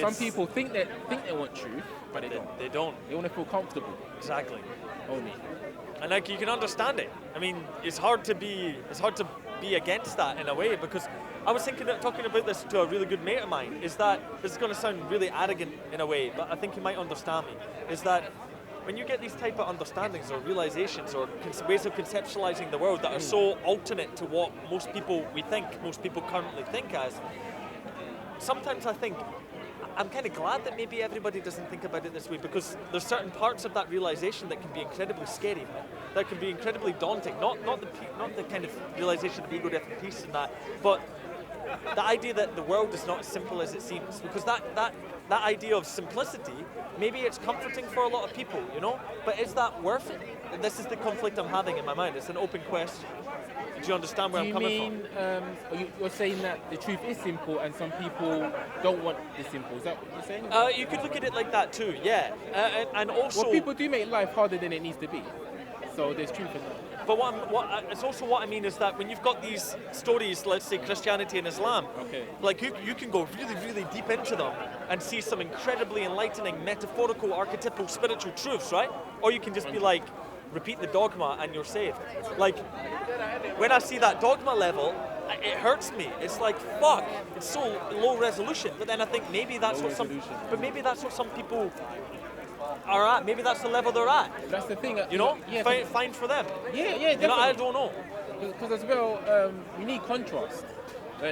some people think they want truth, but they don't. They don't. They want to feel comfortable. Exactly. Only. And like you can understand it. I mean, it's hard to be against that in a way, because I was talking about this to a really good mate of mine. Is that this is going to sound really arrogant in a way, but I think you might understand me. Is that when you get these type of understandings or realizations or ways of conceptualizing the world that are so alternate to what most people currently think as, sometimes I think I'm kind of glad that maybe everybody doesn't think about it this way, because there's certain parts of that realization that can be incredibly scary, man. That can be incredibly daunting. Not the kind of realization of ego, death, and peace and that, but the idea that the world is not as simple as it seems. Because that idea of simplicity, maybe it's comforting for a lot of people, you know. But is that worth it? And this is the conflict I'm having in my mind. It's an open question. Do you understand where I'm coming from? You're saying that the truth is simple and some people don't want the simple. Is that what you're saying? You could look at it like that too, yeah. And also... Well, people do make life harder than it needs to be. So there's truth in that. But it's also what I mean is that when you've got these stories, let's say Christianity and Islam, like you can go really, really deep into them and see some incredibly enlightening, metaphorical, archetypal, spiritual truths, right? Or you can just be like, repeat the dogma and you're saved. Like, when I see that dogma level, it hurts me. It's like, fuck, it's so low resolution. But then I think maybe that's what some people are at. Maybe that's the level they're at. That's the thing. You know, fine for them. Yeah, definitely. You know, I don't know. Because as well, we need contrast.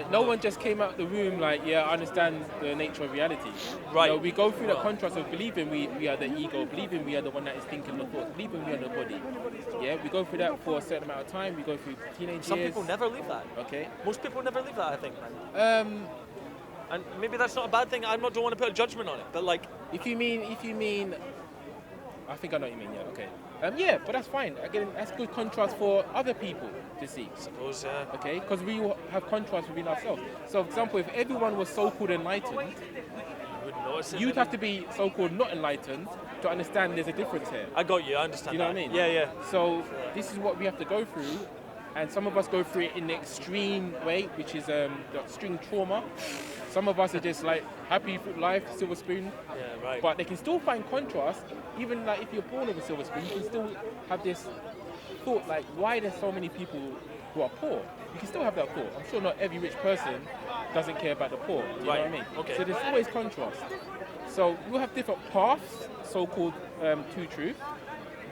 No one just came out the room like, yeah, I understand the nature of reality. Right. You know, we go through that contrast of believing we are the ego, believing we are the one that is thinking the thoughts, believing we are the body. Yeah, we go through that for a certain amount of time. We go through teenage Some years. people never leave that. Okay. Most people never leave that, I think, man. And maybe that's not a bad thing. Don't want to put a judgment on it, but like... If you mean, I think I know what you mean, yeah, okay. Yeah, but that's fine. Again, that's good contrast for other people to see. I suppose, yeah. Okay, because we all have contrast within ourselves. So, for example, if everyone was so-called enlightened, wouldn't notice it, you'd maybe. have to be so-called not enlightened to understand there's a difference here. I got you, I understand. You know what I mean? Yeah. So, this is what we have to go through, and some of us go through it in the extreme way, which is the extreme trauma. Some of us are just like happy with life, silver spoon. Yeah, right. But they can still find contrast, even like if you're born with a silver spoon, you can still have this thought like, why there's so many people who are poor? You can still have that thought. I'm sure not every rich person doesn't care about the poor. Do you know what I mean? Okay. So there's always contrast. So we'll have different paths, so-called to truth,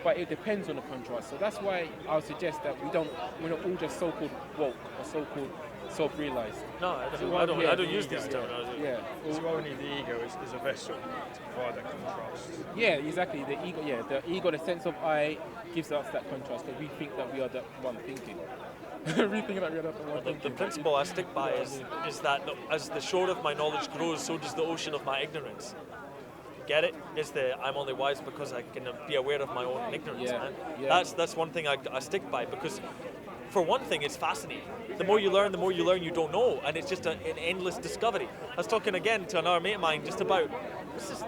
but it depends on the contrast. So that's why I would suggest that we're not all just so-called woke or so-called self-realized. No, I don't use these terminology. Yeah. So only the ego is a vessel to provide that contrast. Yeah, exactly. The ego, the sense of I, gives us that contrast because we think that we are the one thinking. We think that we are the one thinking. The principle I stick by is that as the shore of my knowledge grows, so does the ocean of my ignorance. Get it? It's I'm only wise because I can be aware of my own ignorance, man. Yeah. That's one thing I stick by, because for one thing, it's fascinating. The more you learn you don't know, and it's just an endless discovery. I was talking again to another mate of mine just about, it's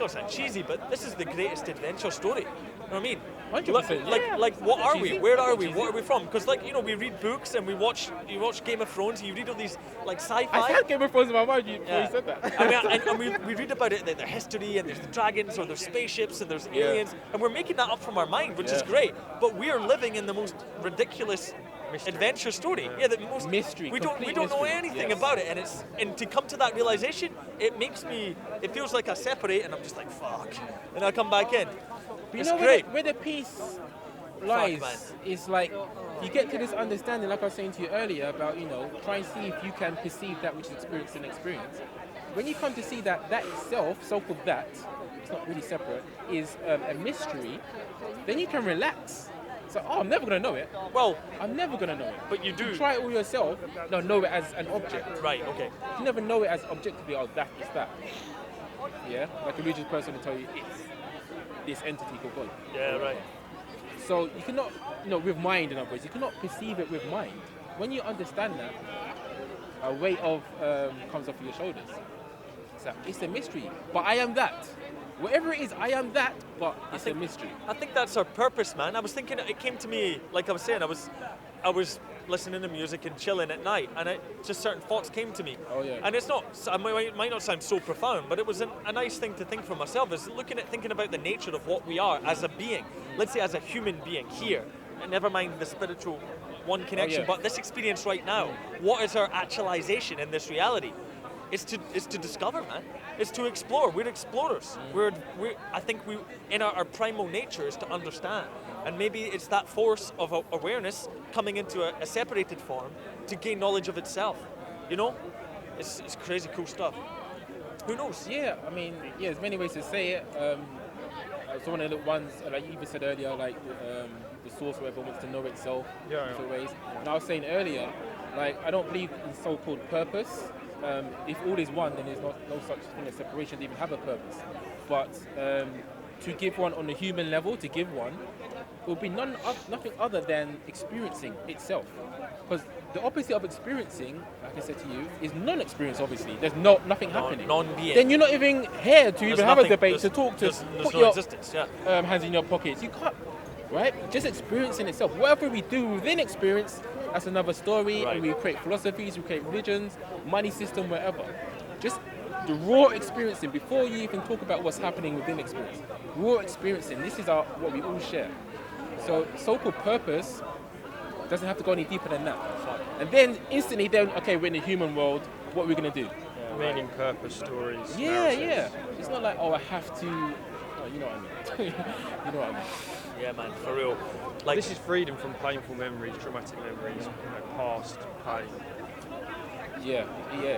not sound cheesy, but this is the greatest adventure story. You know what I mean? 100%. Like what are we? Where are we? What are we from? Because we read books and you watch Game of Thrones and you read all these like sci-fi. I had Game of Thrones in my mind before you said that. I mean, we read about it, their history, and there's dragons or there's spaceships and there's aliens, and we're making that up from our mind, which is great. But we are living in the most ridiculous adventure story. Yeah, the most mystery. We don't know anything about it, and to come to that realization, it feels like I separate and I'm just like fuck, and I come back in. It's great. Where the peace lies is like you get to this understanding, like I was saying to you earlier about try and see if you can perceive that which is experienced in experience. When you come to see that itself, so-called that, it's not really separate, is a mystery, then you can relax. So, I'm never going to know it. Well, I'm never going to know it. But you do. You try it all yourself, know it as an object. Right, okay. You never know it as objectively, that is that. Yeah? Like a religious person will tell you, it's this entity called God. Yeah, right. So, you cannot, with mind in other words, you cannot perceive it with mind. When you understand that, a weight of comes off your shoulders. So, it's a mystery. But I am that. Whatever it is, I am that, but a mystery. I think that's our purpose, man. I was thinking, it came to me, like I was saying, I was listening to music and chilling at night, and just certain thoughts came to me. Oh, yeah. And it's not, it might not sound so profound, but it was a nice thing to think for myself, is thinking about the nature of what we are as a being. Let's say as a human being here, and never mind the spiritual one connection, but this experience right now. What is our actualization in this reality? It's to discover, man. It's to explore. We're explorers. I think in our primal nature is to understand. And maybe it's that force of awareness coming into a separated form to gain knowledge of itself. You know? It's crazy cool stuff. Who knows? Yeah, I mean, there's many ways to say it. So one of the ones, like you even said earlier, like the source, whoever wants to know itself, different ways. And I was saying earlier, like, I don't believe in so-called purpose. If all is one, then there's no such thing as separation to even have a purpose. But to give one on the human level, to give one, it will be nothing other than experiencing itself. Because the opposite of experiencing, like I said to you, is non-experience, obviously. There's nothing happening. Non-being. Then you're not even here to even have a debate, to talk, to put your existence, hands in your pockets. You can't, right? Just experiencing itself. Whatever we do within experience, that's another story. Right. And we create philosophies, we create religions, money system, whatever. Just the raw experiencing before you even talk about what's happening within experience. Raw experiencing. This is what we all share. So so-called purpose doesn't have to go any deeper than that. And then instantly, okay, we're in the human world. What are we gonna do? Meaning, purpose, stories. Yeah. narratives. It's not like, I have to. Oh, you know what I mean. You know what I mean. Yeah, man, for real. Like, This is freedom from painful memories, traumatic memories, past pain. Yeah.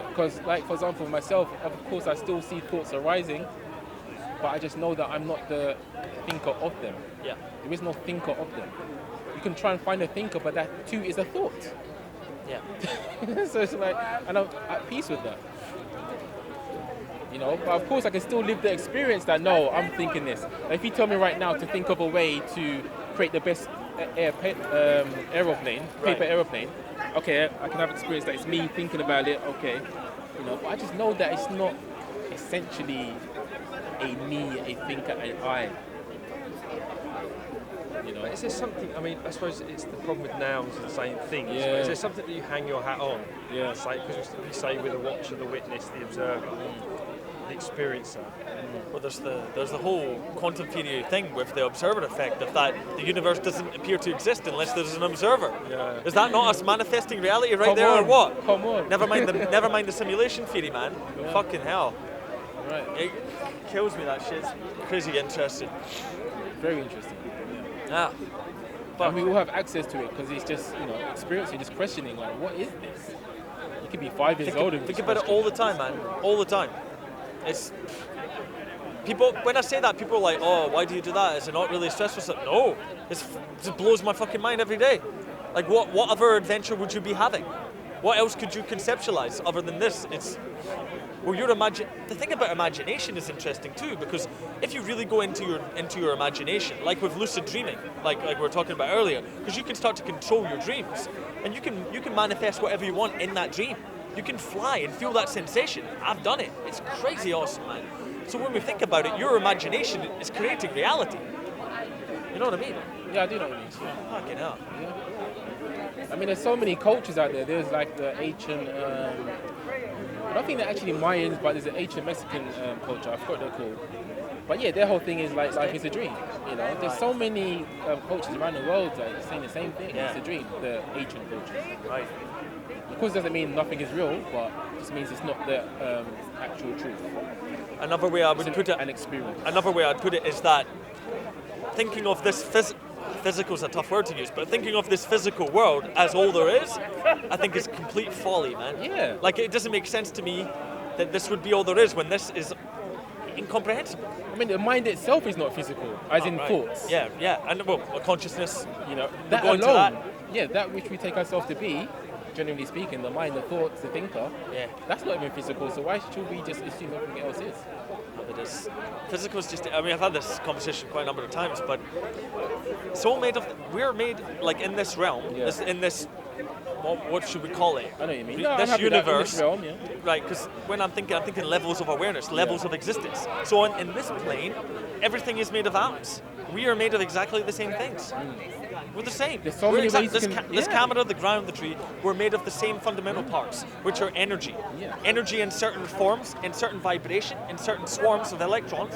Because, like, for example, myself, of course, I still see thoughts arising, but I just know that I'm not the thinker of them. yeah. There is no thinker of them. You can try and find a thinker, but that too is a thought. Yeah. So it's like, and I'm at peace with that. You know, but of course I can still live the experience that, no, I'm thinking this. If you tell me right now to think of a way to create the best aeroplane, paper aeroplane, okay, I can have experience that it's me thinking about it, okay. You know, but I just know that it's not essentially a me, a thinker, an I. You know? But is there something, I mean, I suppose it's the problem with nouns and saying things. Yeah. But is there something that you hang your hat on? Yeah. It's like, because we say we're the watcher, the witness, the observer, the experiencer. Well, there's the whole quantum theory thing with the observer effect of that the universe doesn't appear to exist unless there's an observer. Yeah. Is that not us manifesting reality right Come there, or on, what? come on. Never mind the simulation theory, man. Yeah. Fucking hell. Right. It kills me, that shit's crazy interesting. Very interesting. Ah. And we all have access to it because it's just, experiencing, just questioning, like, what is this? You could be 5 years old and Think just about it question all the time, man. All the time. It's people. When I say that, people are like, "Oh, why do you do that? Is it not really stressful?" So, no, it just blows my fucking mind every day. Like, what other adventure would you be having? What else could you conceptualize other than this? The thing about imagination is interesting too, because if you really go into your imagination, like with lucid dreaming, like we were talking about earlier, because you can start to control your dreams, and you can manifest whatever you want in that dream. You can fly and feel that sensation. I've done it. It's crazy awesome, man. So when we think about it, your imagination is creating reality. You know what I mean? Yeah, I do know what you mean. Fucking hell. Yeah. I mean, there's so many cultures out there. There's like the ancient, I don't think they're actually Mayans, but there's an ancient Mexican culture. I forgot what they're called. But yeah, their whole thing is like life is a dream. You know, there's so many cultures around the world that are saying the same thing. Yeah. It's a dream. The ancient cultures. Right. Of course, it doesn't mean nothing is real, but it just means it's not the actual truth. Another way I would put it. An experience. Another way I'd put it is that thinking of this physical is a tough word to use, but thinking of this physical world as all there is, I think is complete folly, man. Yeah. Like, it doesn't make sense to me that this would be all there is when this is incomprehensible. I mean, the mind itself is not physical, as in Right. thoughts. Yeah, and well, a consciousness. You know, that go into alone. that. Yeah, that which we take ourselves to be, generally speaking, the mind, the thoughts, the thinker. Yeah. That's not even physical. So why should we just assume everything else is? It is. Physical is just, I mean, I've had this conversation quite a number of times, but it's all made of, we're made, like, in this realm, Yeah. in this, what should we call it? I know what you mean. This No, I'm happy with that, in universe, this realm, yeah. right? Because when I'm thinking levels of awareness, levels of existence. So in this plane, everything is made of atoms. We are made of exactly the same things. We're the same. There's so We're many ways you this, can- this yeah. camera, the ground, the tree, we're made of the same fundamental parts, which are energy. Yeah. Energy in certain forms, in certain vibration, in certain swarms of electrons.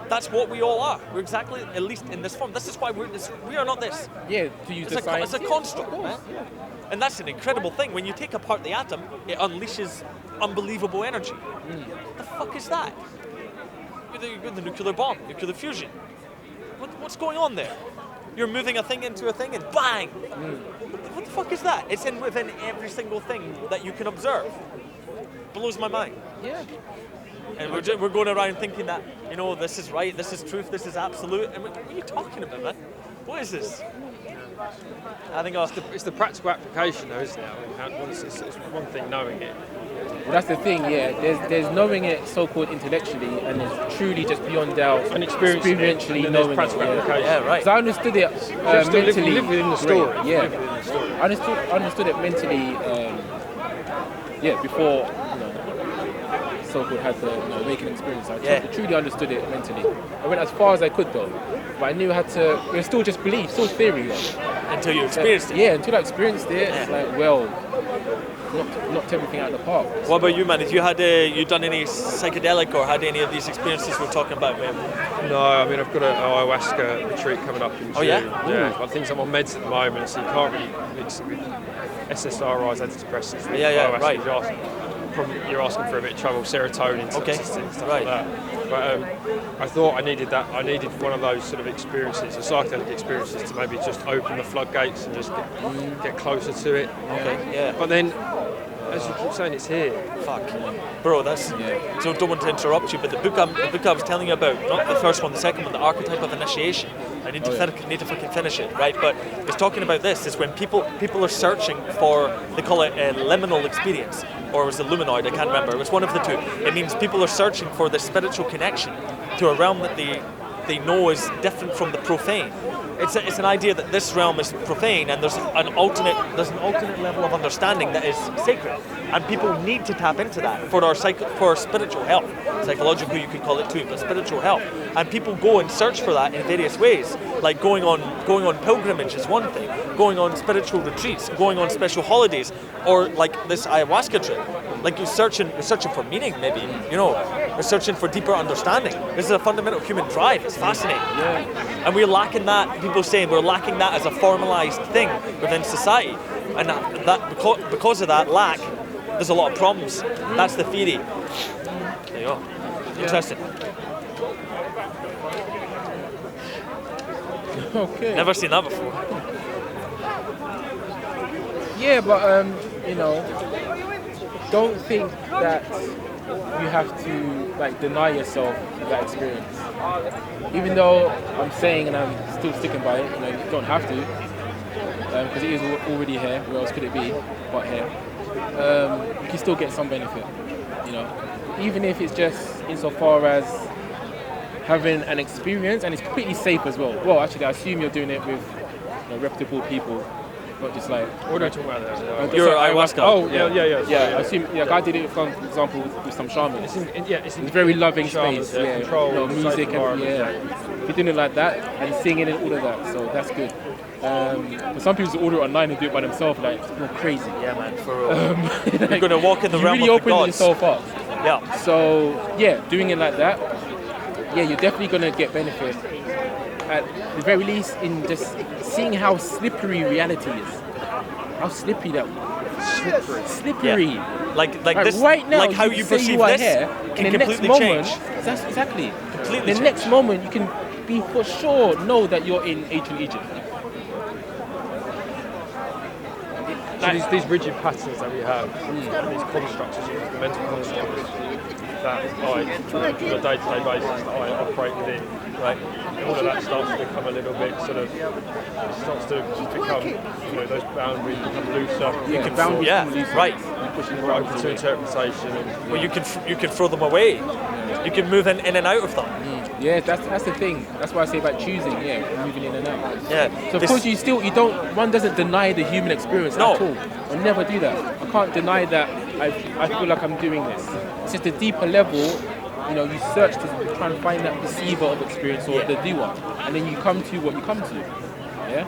That's what we all are. We're exactly, at least in this form. This is why we are not this. Yeah, to use the science. It's a construct, man. And that's an incredible thing. When you take apart the atom, it unleashes unbelievable energy. What the fuck is that? With the nuclear bomb, nuclear fusion. What's going on there? You're moving a thing into a thing and bang! What the fuck is that? It's within every single thing that you can observe. Blows my mind. Yeah. And we're going around thinking that, this is right, this is truth, this is absolute. And what are you talking about, man? What is this? I think It's the practical application, though, isn't it? I mean, it's one thing knowing it. Well, that's the thing, yeah. There's knowing it so-called intellectually, and there's truly just beyond doubt And experiencing it, experientially and then there's knowing practical it. application. Yeah, right. Because I understood it Still mentally. live within the story. Great, yeah. Live within the story. I understood it mentally. Before so-called had the awakening experience. I truly understood it mentally. I went as far as I could though, but I knew I had to. It was still just belief, still theory. until you experienced it. Yeah, until I experienced it, it's like, well, knocked everything out of the park. What about you, man? If you had you done any psychedelic or had any of these experiences we're talking about, man? No, I mean, I've got an ayahuasca retreat coming up in June. Oh, yeah? Yeah, I think I'm on meds at the moment, so you can't really mix it with SSRIs, antidepressants. With ayahuasca, right. You're asking for a bit of trouble, serotonin, toxicity, and stuff right. like that. But I thought I needed that. I needed one of those sort of experiences, the psychedelic experiences, to maybe just open the floodgates and just get closer to it. Okay, yeah. But then, as you keep saying, it's here. Fuck, bro, that's. So don't want to interrupt you, but the book I was telling you about, not the first one, the second one, the archetype of initiation. I need to fucking finish it, right? But it's talking about this. Is when people are searching for, they call it a liminal experience, or was it luminoid? I can't remember. It was one of the two. It means people are searching for the spiritual connection to a realm that they know is different from the profane. It's an idea that this realm is profane, and there's an alternate level of understanding that is sacred, and people need to tap into that for our spiritual health. Psychological, you could call it too, but spiritual health. And people go and search for that in various ways, like going on pilgrimage is one thing, going on spiritual retreats, going on special holidays, or like this ayahuasca trip. Like you're searching for meaning, maybe. You're searching for deeper understanding. This is a fundamental human drive. It's fascinating. Yeah. And we're lacking that. People saying we're lacking that as a formalized thing within society, and that because of that lack, there's a lot of problems. That's the theory. There you go. Interesting. Okay. Never seen that before. Yeah, but don't think that you have to deny yourself that experience. Even though I'm saying, and I'm still sticking by it, you don't have to, because it is already here. Where else could it be but here? You can still get some benefit, even if it's just insofar as having an experience, and it's completely safe as well. Well, actually, I assume you're doing it with reputable people. Not just like. What are you talking about there? You're ayahuasca. Oh, yeah. Yeah, I assume. Yeah, I did it, for example, with some shamans. It's It's very loving shamans, space. Yeah, controlled, music safe and environment, If you're doing it like that and singing and all of that, so that's good. But some people order it online and do it by themselves, like it's more crazy. Yeah, man. For real. You're gonna walk in the realm really of the open gods. yourself up. Yeah. So yeah, doing it like that, you're definitely gonna get benefit. At the very least, in just seeing how slippery reality is. How slippery that was. Slippery. Yeah. Like this, right now, like how you say perceive you are this here, can in the completely next change. moment, that's exactly. Completely in the change. next moment, you can be for sure know that you're in ancient Egypt. So these rigid patterns that we have, these constructs, the mental constructs that on a day-to-day basis that I operate within, right? All of that starts to become a little bit starts to become, those boundaries become looser. You can boundaries loose, right. We're open to interpretation. Well, you can throw them away. You can move in and out of them. Yeah, that's the thing. That's why I say about choosing. Yeah, moving in and out. Yeah. So of course one doesn't deny the human experience at all. I never do that. I can't deny that I feel like I'm doing this. It's just a deeper level. You search to try and find that receiver of experience or the doer, and then you come to what you come to. Yeah.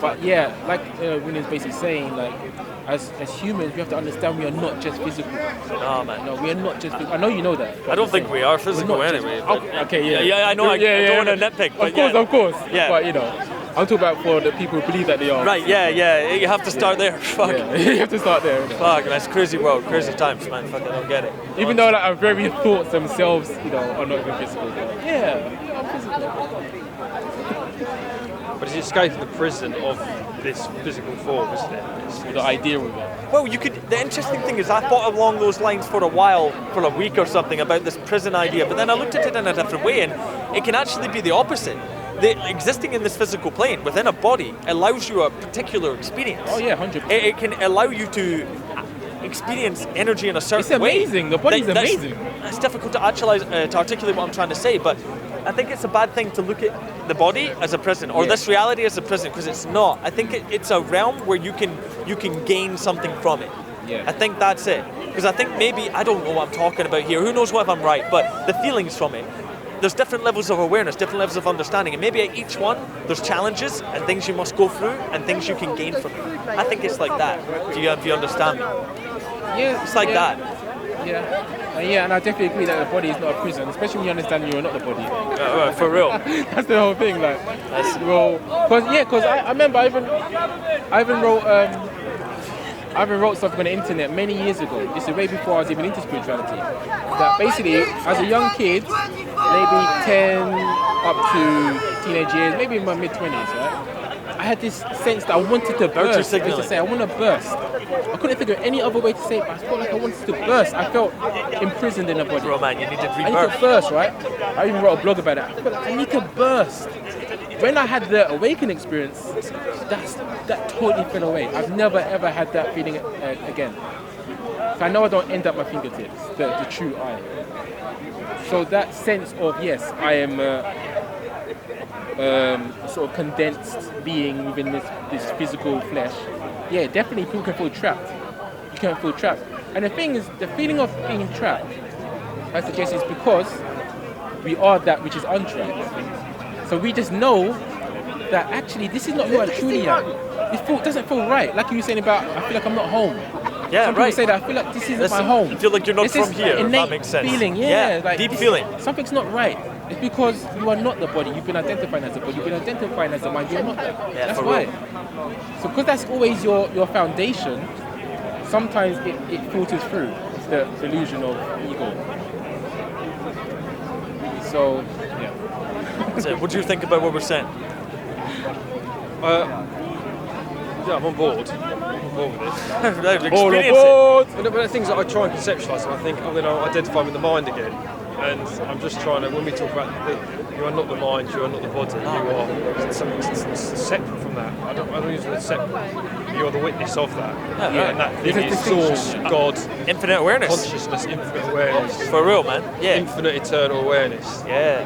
But yeah, like William's basically saying, like as humans, we have to understand we are not just physical. No, man. No, we are not just. I know you know that. I don't think we are physical anyway. Okay, yeah. Yeah, I know. I don't want to nitpick, but Of course. Yeah. But I'm talking about for the people who believe that they are. Right, yeah. You have to start there. Fuck. Yeah, you have to start there. Fuck, that's crazy world, crazy times, man. Fuck, I don't get it. Even though like, our very thoughts themselves, are not even physical. Yeah, I'm physical. But it's escaping the prison of this physical form, isn't it? It's The idea of it. Well, you could. The interesting thing is, I thought along those lines for a while, for a week or something, about this prison idea. But then I looked at it in a different way, and it can actually be the opposite. Existing in this physical plane within a body allows you a particular experience. Oh yeah, 100%. It can allow you to experience energy in a certain way. It's amazing. The body's amazing. It's difficult to articulate what I'm trying to say, but I think it's a bad thing to look at the body as a prison or this reality as a prison, because it's not. I think it's a realm where you can gain something from it. Yeah. I think that's it. Because I think maybe, I don't know what I'm talking about here, who knows what if I'm right, but the feelings from it. There's different levels of awareness, different levels of understanding, and maybe at each one there's challenges and things you must go through and things you can gain from it. I think it's like that. If you understand me? Yeah, it's like that. Yeah, and I definitely agree that the body is not a prison, especially when you understand you are not the body. For real. That's the whole thing. Like, because I remember I even wrote something on the internet many years ago. This is way before I was even into spirituality. That basically, as a young kid, maybe 10 up to teenage years, maybe in my mid-20s, right? I had this sense that I wanted to burst. I used to say, I want to burst. I couldn't think of any other way to say it, but I felt like I wanted to burst. I felt imprisoned in the body. Bro, man, you needed rebirth. I need to burst, right? I even wrote a blog about it. I felt like I need to burst. When I had the awakening experience, that totally fell away. I've never ever had that feeling again. So I know I don't end up my fingertips, the true I. So that sense of, yes, I am sort of condensed being within this physical flesh. Yeah, definitely people can feel trapped. You can feel trapped. And the thing is, the feeling of being trapped, I suggest, is because we are that which is untrapped. So we just know that actually this is not who I truly am. It doesn't feel right. Like you were saying about, I feel like I'm not home. Yeah, Some people say that I feel like this isn't my home. You feel like you're not from here, if that makes sense. Feeling, like deep feeling. Something's not right. It's because you are not the body. You've been identifying as the body. You've been identifying as the mind. You're not that. Yeah, that's why. So because that's always your foundation, sometimes it filters through. It's the illusion of ego. So, yeah. So, what do you think about what we're saying? Yeah, I'm on board. I'm on board with it. Experience it. But the things that I try and conceptualise, and I think I'm going to identify with the mind again. And I'm just trying to, when we talk about you are not the mind, you are not the body, you are something separate from that. I don't use the word separate. You are the witness of that. And that thing is source, God, infinite awareness, consciousness, infinite awareness. For real, man. Yeah. Infinite eternal awareness. Yeah.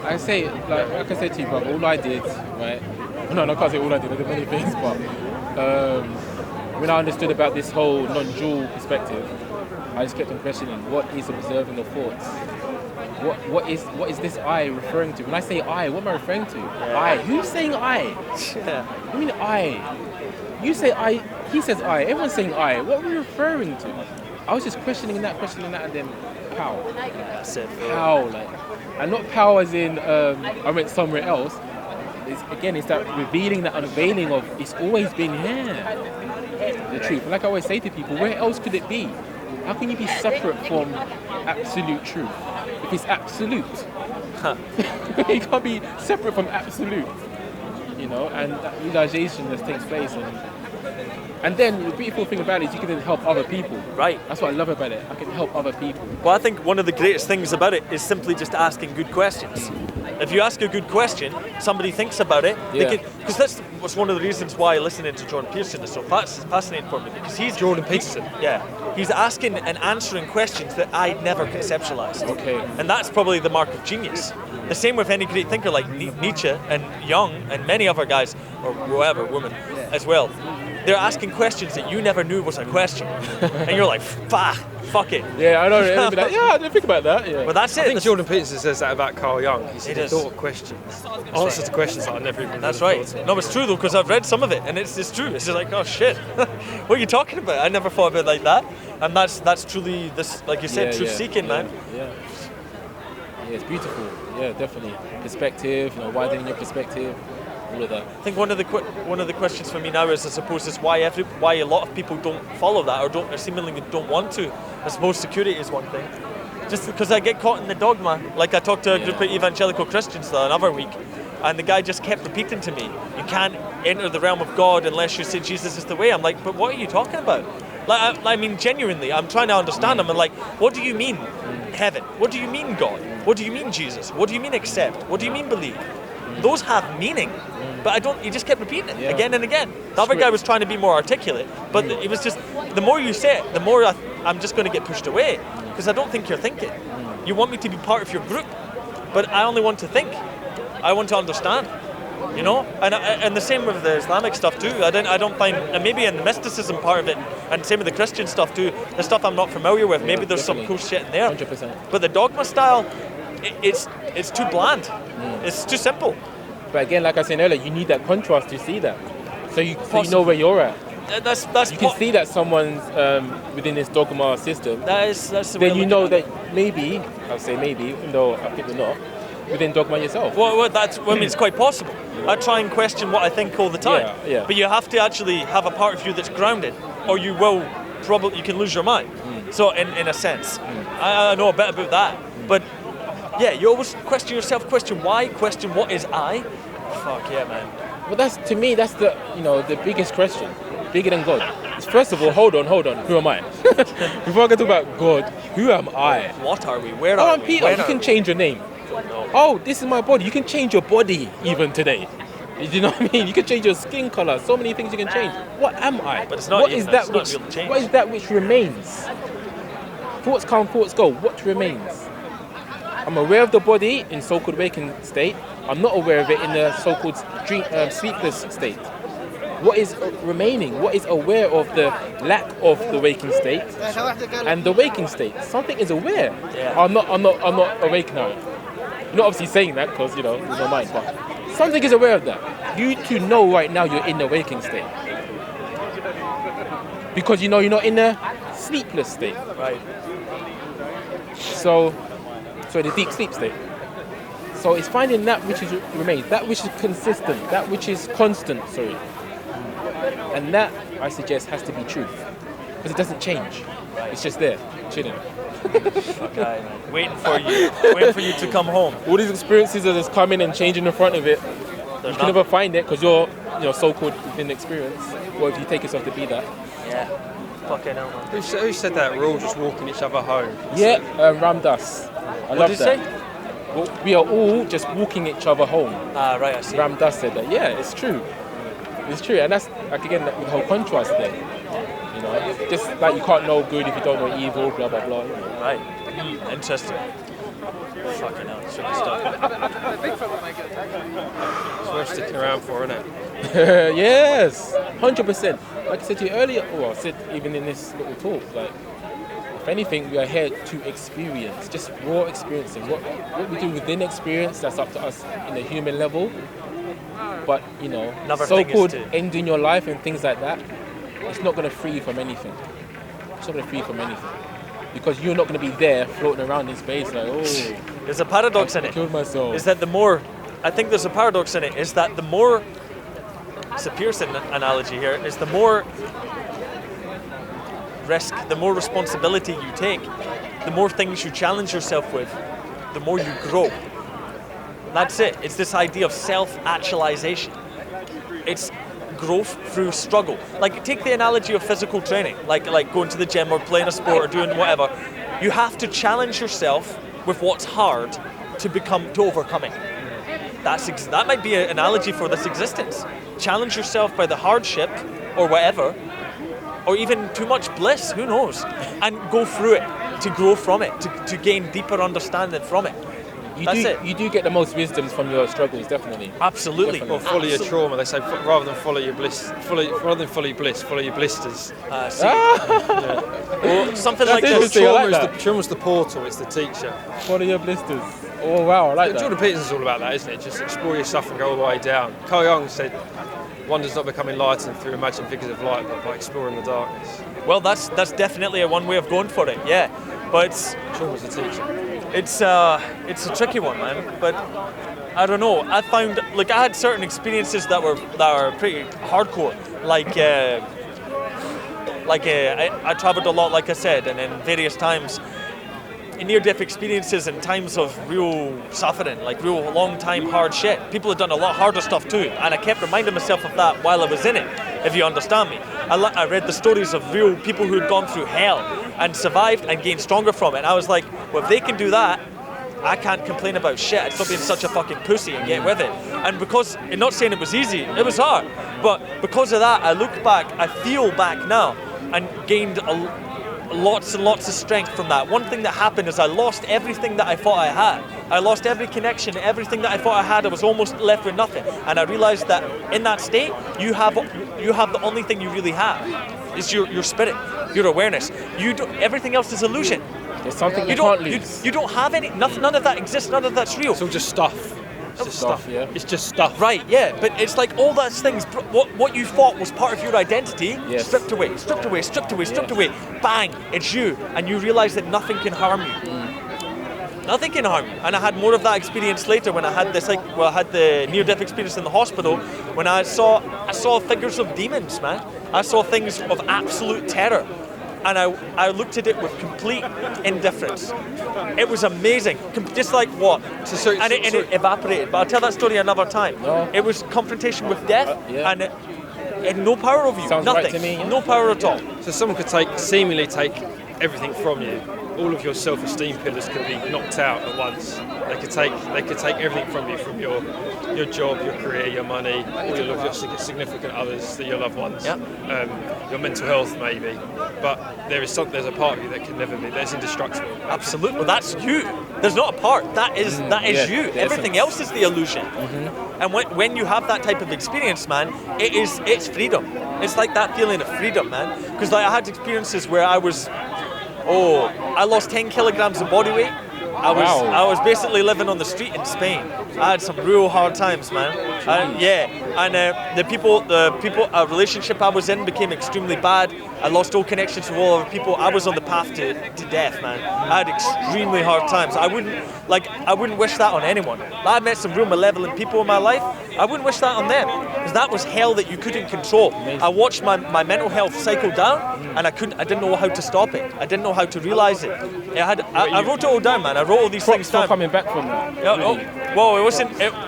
I say, like I said to you, bro, all I did, right? No, I can't say all I did. I did many things, but when I understood about this whole non-dual perspective, I just kept on questioning what is observing the thoughts. What is this I referring to? When I say I, what am I referring to? Yeah. I. Who's saying I? Yeah. I mean I. You say I. He says I. Everyone's saying I. What are we referring to? I was just questioning that, and then pow. That's it. Pow, like, and not pow as in I went somewhere else. It's that revealing, that unveiling of it's always been here. The truth. And like I always say to people, where else could it be? How can you be separate from absolute truth? If it's absolute, you can't be separate from absolute. And that realization just takes place. And then the beautiful thing about it is you can then help other people. Right. That's what I love about it. I can help other people. Well, I think one of the greatest things about it is simply just asking good questions. If you ask a good question, somebody thinks about it. Because that's one of the reasons why listening to Jordan Peterson is so fascinating for me. Because he's Jordan Peterson. Yeah. He's asking and answering questions that I'd never conceptualized. Okay. And that's probably the mark of genius. The same with any great thinker like Nietzsche and Jung and many other guys, or whoever, women. as well. They're asking questions that you never knew was a question, and you're like, fuck it. Yeah, I know. Yeah, I didn't think about that. Yeah. But that's it. I think Jordan Peterson says that about Carl Jung. He said He he does. thought of questions, answers to questions that I never even. That's really right. thought of. No, it's true though, because I've read some of it, and it's true. It's just like, oh shit, what are you talking about? I never thought of it like that, and that's truly this, like you said, truth seeking, man. Yeah. Yeah, it's beautiful. Yeah, definitely. Perspective, widening your perspective, all of that. I think one of the questions for me now is, I suppose, is why a lot of people don't follow that or seemingly don't want to. I suppose security is one thing. Just because I get caught in the dogma. Like I talked to a group of evangelical Christians the other week, and the guy just kept repeating to me, "You can't enter the realm of God unless you say Jesus is the way." I'm like, but what are you talking about? Like, I mean, genuinely, I'm trying to understand him. And like, what do you mean heaven? What do you mean God? What do you mean Jesus? What do you mean accept? What do you mean believe? Those have meaning, but he just kept repeating it again and again. The other guy was trying to be more articulate, but it was just, the more you say it, the more I'm just going to get pushed away, because I don't think you're thinking. You want me to be part of your group, but I only want to think. I want to understand. And the same with the Islamic stuff too. I don't find, and maybe in the mysticism part of it, and same with the Christian stuff too, the stuff I'm not familiar with, maybe there's some cool shit in there. 100%. But the dogma style, it's too bland. It's too simple. But again, like I said earlier, you need that contrast to see that. So you know where you're at. That's you can see that someone's within this dogma system. That's the then you know that maybe, I'll say maybe, even though I think they're not, within dogma yourself. Well, it's quite possible. I try and question what I think all the time. Yeah. But you have to actually have a part of you that's grounded, or you can lose your mind. So in a sense, I know a bit about that. But yeah, you always question yourself, question why, question what is I. Fuck yeah, man. Well, that's the biggest question, bigger than God. It's, first of all, hold on, who am I? Before I can talk about God, who am I? What are we? Where are I'm we? Peter. You can change your name. No. Oh, this is my body. You can change your body even today. You know what I mean? You can change your skin color. So many things you can change. What am I? But it's not. What is that real change. What is that which remains? Thoughts come, thoughts go. What remains? I'm aware of the body in so-called waking state. I'm not aware of it in the so-called sleepless state. What is remaining? What is aware of the lack of the waking state and the waking state? Something is aware. Yeah. I'm not awake now. You're not obviously saying that because there's no mind, but something is aware of that. You two know right now you're in the waking state because you know you're not in the sleepless state. Right. So the deep sleep state. So it's finding that which remains, that which is consistent, that which is constant, and that, I suggest, has to be truth, because it doesn't change. It's just there, chilling. Okay, man. Waiting for you to come home. All these experiences are just coming and changing in front of it. You can never find it because you're, so-called within the experience, or if you take yourself to be that. Yeah. Fucking hell, man. Who said that? We're all just walking each other home. Yeah, Ram Dass. I love that. What did you say? Well, we are all just walking each other home. Ah, right, I see. Ram Dass said that. Yeah, it's true. It's true, and that's like again the whole contrast there. Just like you can't know good if you don't know evil, blah blah blah. Right. Interesting. Fucking hell, it's tricky stuff. It's worth sticking around for, isn't it? Yes, 100%. Like I said to you earlier, I said even in this little talk, like if anything, we are here to experience, just raw experiencing. What we do within experience, that's up to us in the human level. But so-called ending your life and things like that, it's not going to free you from anything. It's not going to free you from anything. Because you're not going to be there floating around in space like, there's a paradox in I it. killed myself. Is that I think there's a paradox in it, is that the more, it's a Pearson analogy here, is the more risk, the more responsibility you take, the more things you challenge yourself with, the more you grow. That's it. It's this idea of self-actualization. It's growth through struggle. Like, take the analogy of physical training, like going to the gym or playing a sport or doing whatever. You have to challenge yourself with what's hard to overcome it. That might be an analogy for this existence. Challenge yourself by the hardship or whatever, or even too much bliss, who knows, and go through it to grow from it, to gain deeper understanding from it. You do get the most wisdoms from your struggles, definitely. Absolutely. Or follow your trauma. They say rather than follow your bliss, follow your blisters. Or something like That's this. interesting. Trauma's the portal. It's the teacher. Follow your blisters. Oh wow, I like that. Jordan Peterson's all about that, isn't it? Just explore yourself and go all the way down. Carl Jung said, "Wonders not become enlightened through imagined figures of light, but by exploring the darkness." Well, that's definitely a one way of going for it. Yeah, but Trauma's the teacher. it's a tricky one, man. But I don't know. I found I had certain experiences that were pretty hardcore. I traveled a lot, like I said, and in various times, in near-death experiences and times of real suffering, like real long-time hard shit. People have done a lot harder stuff too, and I kept reminding myself of that while I was in it, if you understand me. I read the stories of real people who had gone through hell and survived and gained stronger from it, and I was like, well, if they can do that, I can't complain about shit. I'd stop being such a fucking pussy and get with it. And because, I'm not saying it was easy, it was hard, but because of that, I look back, I feel back now, and gained lots and lots of strength from that. One thing that happened is I lost everything that I thought I had. I lost every connection, everything that I thought I had. I was almost left with nothing. And I realized that in that state, you have the only thing you really have. It's your spirit, your awareness. Everything else is illusion. There's something you can't lose. You don't have any. None of that exists. None of that's real. It's all just stuff. It's just stuff. Yeah. It's just stuff. Right, yeah, but it's like all those things, what you thought was part of your identity, Yes. stripped away, bang, it's you, and you realize that nothing can harm you. Nothing can harm you. And I had more of that experience later when I had I had the near-death experience in the hospital, when I saw figures of demons, man. I saw things of absolute terror. And I looked at it with complete indifference. It was amazing. Just like what? And it evaporated. But I'll tell that story another time. No. It was confrontation with death, yeah. and it had no power over you. Sounds Nothing. right to me, yeah. No power at all. So someone could seemingly take everything from you. All of your self-esteem pillars could be knocked out at once. They could take everything from you, from your job, your career, your money, all your significant others, your loved ones, Yep. your mental health maybe. But there's a part of you that can never be. That's indestructible. Absolutely. Well, that's you. There's not a part. That is yeah, you. the Everything else is the illusion. And when you have that type of experience, man, it's freedom. It's like that feeling of freedom, man. Because I had experiences where I lost 10 kilograms of body weight. I was basically living on the street in Spain. I had some real hard times, man. The relationship I was in became extremely bad. I lost all connections with all other people. I was on the path to death, man. I had extremely hard times. I wouldn't wish that on anyone. I met some real malevolent people in my life. I wouldn't wish that on them, because that was hell that you couldn't control. I watched my mental health cycle down, and I didn't know how to stop it. I didn't know how to realize it. I wrote it all down, man. I wrote all these things down. Coming back from that. Yeah, really. well, it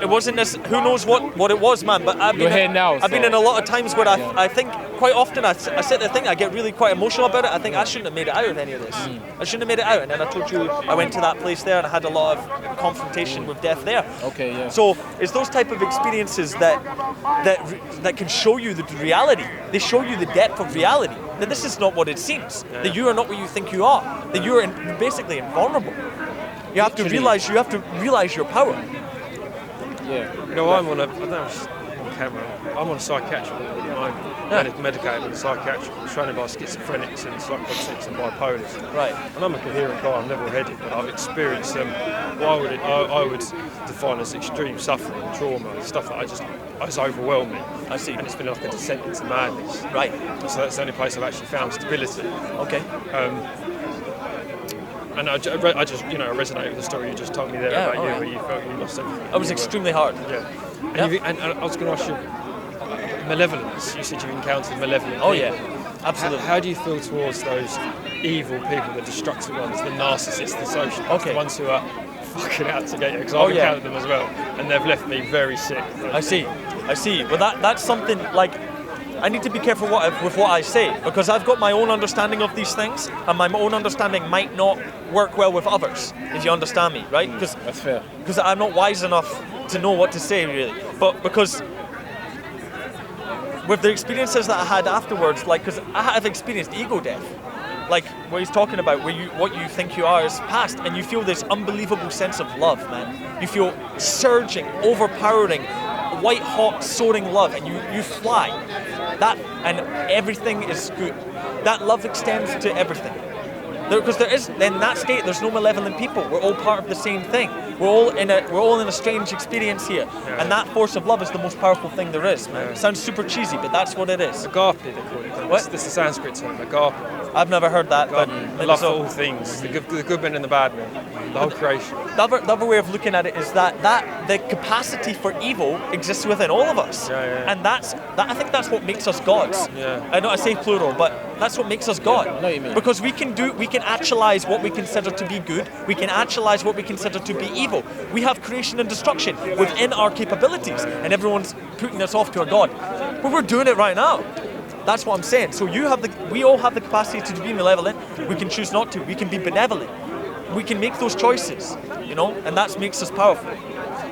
wasn't this. Who knows what it was, man? But I've been in a lot of times where I think quite often I sit there thinking, I get really quite emotional about it. I think I shouldn't have made it out of any of this. I shouldn't have made it out. And then I told you I went to that place there and I had a lot of confrontation with death there. Okay, yeah. So it's those type of experiences that can show you the reality. They show you the depth of reality. That this is not what it seems. That you are not what you think you are. That you are basically invulnerable. You have to realize your power. Yeah. You know, I'm on camera. I'm on psychiatric. I'm medicated on psychiatric. I'm surrounded by schizophrenics and psychotics and bipolars. Right. And I'm a coherent guy. I'm level-headed, but I've experienced what I would define as extreme suffering, trauma, stuff that it's overwhelming. I see. And it's been like a descent into madness. Right. So that's the only place I've actually found stability. Okay. And I just resonate with the story you just told me there about you, where you felt you lost everything. That was extremely hard. Yeah. And I was going to ask you, malevolence. You said you encountered malevolent people. Oh yeah, absolutely. How do you feel towards those evil people, the destructive ones, the narcissists, the sociopaths, the ones who are fucking out to get you? Because I've encountered them as well, and they've left me very sick. I see. Well, that's something like. I need to be careful with what I say, because I've got my own understanding of these things, and my own understanding might not work well with others, if you understand me, right? That's fair. Because I'm not wise enough to know what to say, really. But because with the experiences that I had afterwards, because I have experienced ego death. like what he's talking about, where what you think you are is past, and you feel this unbelievable sense of love, man. You feel surging, overpowering, white hot, soaring love, and you fly. That, and everything is good. That love extends to everything. Because in that state, there's no malevolent people. We're all part of the same thing. We're all in a strange experience here, and that force of love is the most powerful thing there is, man. It sounds super cheesy, but that's what it is. Agape, they call it. What? This is a Sanskrit term, agape. I've never heard that, but Love for all things, the good men and the bad men, the whole creation. The other way of looking at it is that the capacity for evil exists within all of us, and I think that's what makes us gods. Yeah. I know I say plural, but that's what makes us God. I know what you mean. Because we can actualize what we consider to be good. We can actualize what we consider to be evil. We have creation and destruction within our capabilities, and everyone's putting this off to a God. But we're doing it right now. That's what I'm saying. So we all have the capacity to be malevolent. We can choose not to. We can be benevolent. We can make those choices, and that makes us powerful.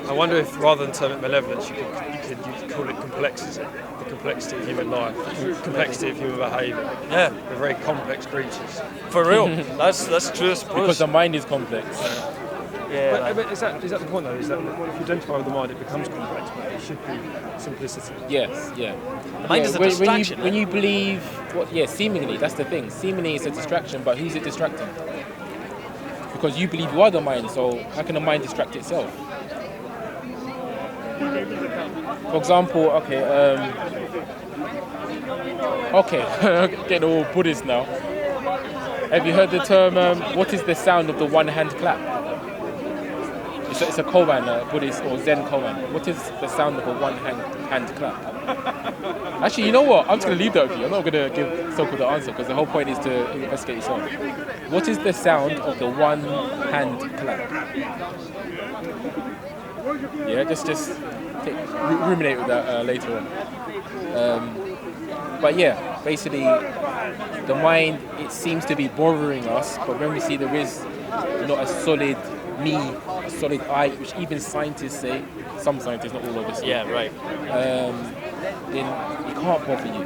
I wonder if rather than term it malevolence, you could call it complexity. The complexity of human life, complexity of human behaviour. Yeah. We're very complex creatures. For real. That's true, I suppose. Because the mind is complex. Yeah. But is that the point though? Is that if you identify with the mind, it becomes complex, but it should be simplicity. Yes, yeah. The mind is a distraction. When you believe, seemingly, that's the thing. Seemingly it's a distraction, but who's it distracting? Because you believe you are the mind, so how can the mind distract itself? For example, getting all Buddhist now. Have you heard the term, what is the sound of the one-hand clap? It's a koan, Buddhist or Zen koan. What is the sound of a one-hand clap? Actually, you know what? I'm just going to leave that with you. I'm not going to give so-called the answer because the whole point is to investigate yourself. What is the sound of the one-hand clap? Yeah, just ruminate with that later on. But yeah, basically, the mind, it seems to be bothering us, but when we see there is not a solid me, a solid I, which even scientists say, some scientists, not all obviously. Yeah, right. Then it can't bother you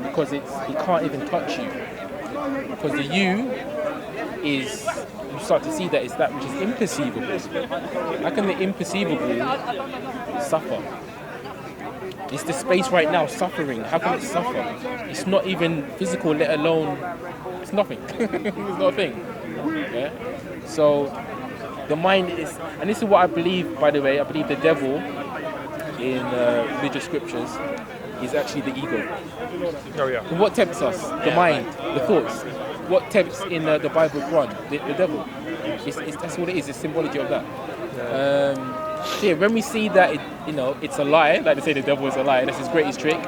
because it can't even touch you. Because the you is, you start to see that it's that which is imperceivable. How can the imperceivable suffer? It's the space right now suffering. How can it suffer? It's not even physical, let alone, it's nothing. It's not a thing. Yeah? So the mind is, and this is what I believe, by the way, I believe the devil in religious scriptures is actually the ego. Oh yeah. And what tempts us? The mind, the thoughts. What tempts in the Bible Quran? The devil. That's what it is, it's symbology of that. Yeah, when we see that it's a lie, like they say the devil is a lie, that's his greatest trick.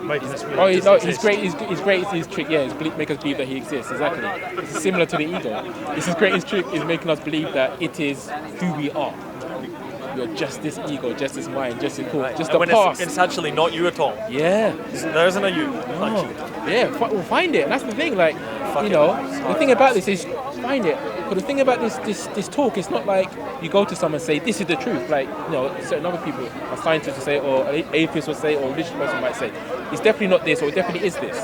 His greatest trick, is make us believe that he exists, exactly. It's similar to the ego. It's his greatest trick is making us believe that it is who we are. We are just this ego, just this mind, just this thought, just the past. It's actually not you at all. Yeah. There isn't a you, actually. Yeah, we'll find it. That's the thing, the thing about this is find it. But the thing about this talk, it's not like you go to someone and say, this is the truth. Like, certain other people, a scientist will say, or an atheist will say, or a religious person might say, it's definitely not this, or it definitely is this.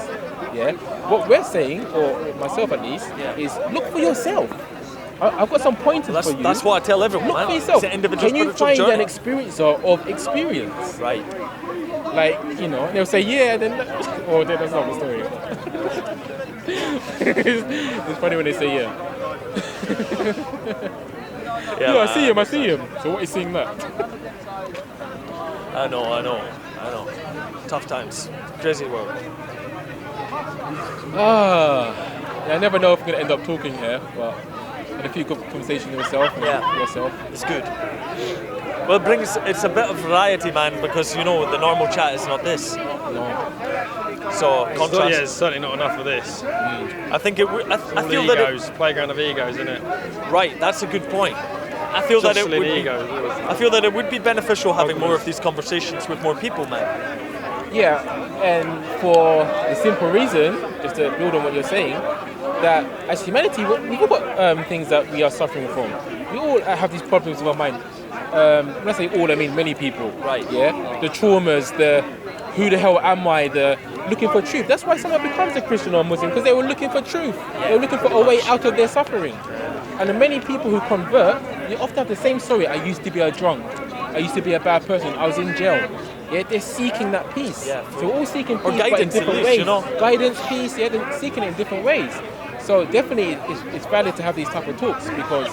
Yeah? What we're saying, or myself at least, is look for yourself. I've got some pointers for you. That's what I tell everyone. Look for yourself. Can you find an experiencer of experience? Right. Like, they'll say, yeah, then, that's not the story. It's funny when they say, yeah. Yeah, I see him. So what is seeing that? I know. Tough times. Crazy world. I never know if I'm going to end up talking here, but had a few good conversations with yourself. It's good. Well, it's a bit of variety, man, because the normal chat is not this. No. So contrast. It's certainly not enough of this. I think it. I feel that egos, playground of egos, isn't it? Right. That's a good point. I feel that it would be beneficial having more of these conversations with more people, man. Yeah, and for the simple reason, just to build on what you're saying, that as humanity, we've all got things that we are suffering from. We all have these problems with our mind. When I say all, I mean many people. Right. Yeah. The traumas, the who the hell am I? The looking for truth. That's why someone becomes a Christian or a Muslim, because they were looking for truth. They were looking for a way out of their suffering. And the many people who convert, you often have the same story. I used to be a drunk. I used to be a bad person. I was in jail. Yeah, they're seeking that peace. Yeah, so we're all seeking peace, guidance, but in different at least, ways. you know? Guidance, peace. Yeah, they're seeking it in different ways. So definitely, it's valid to have these type of talks, because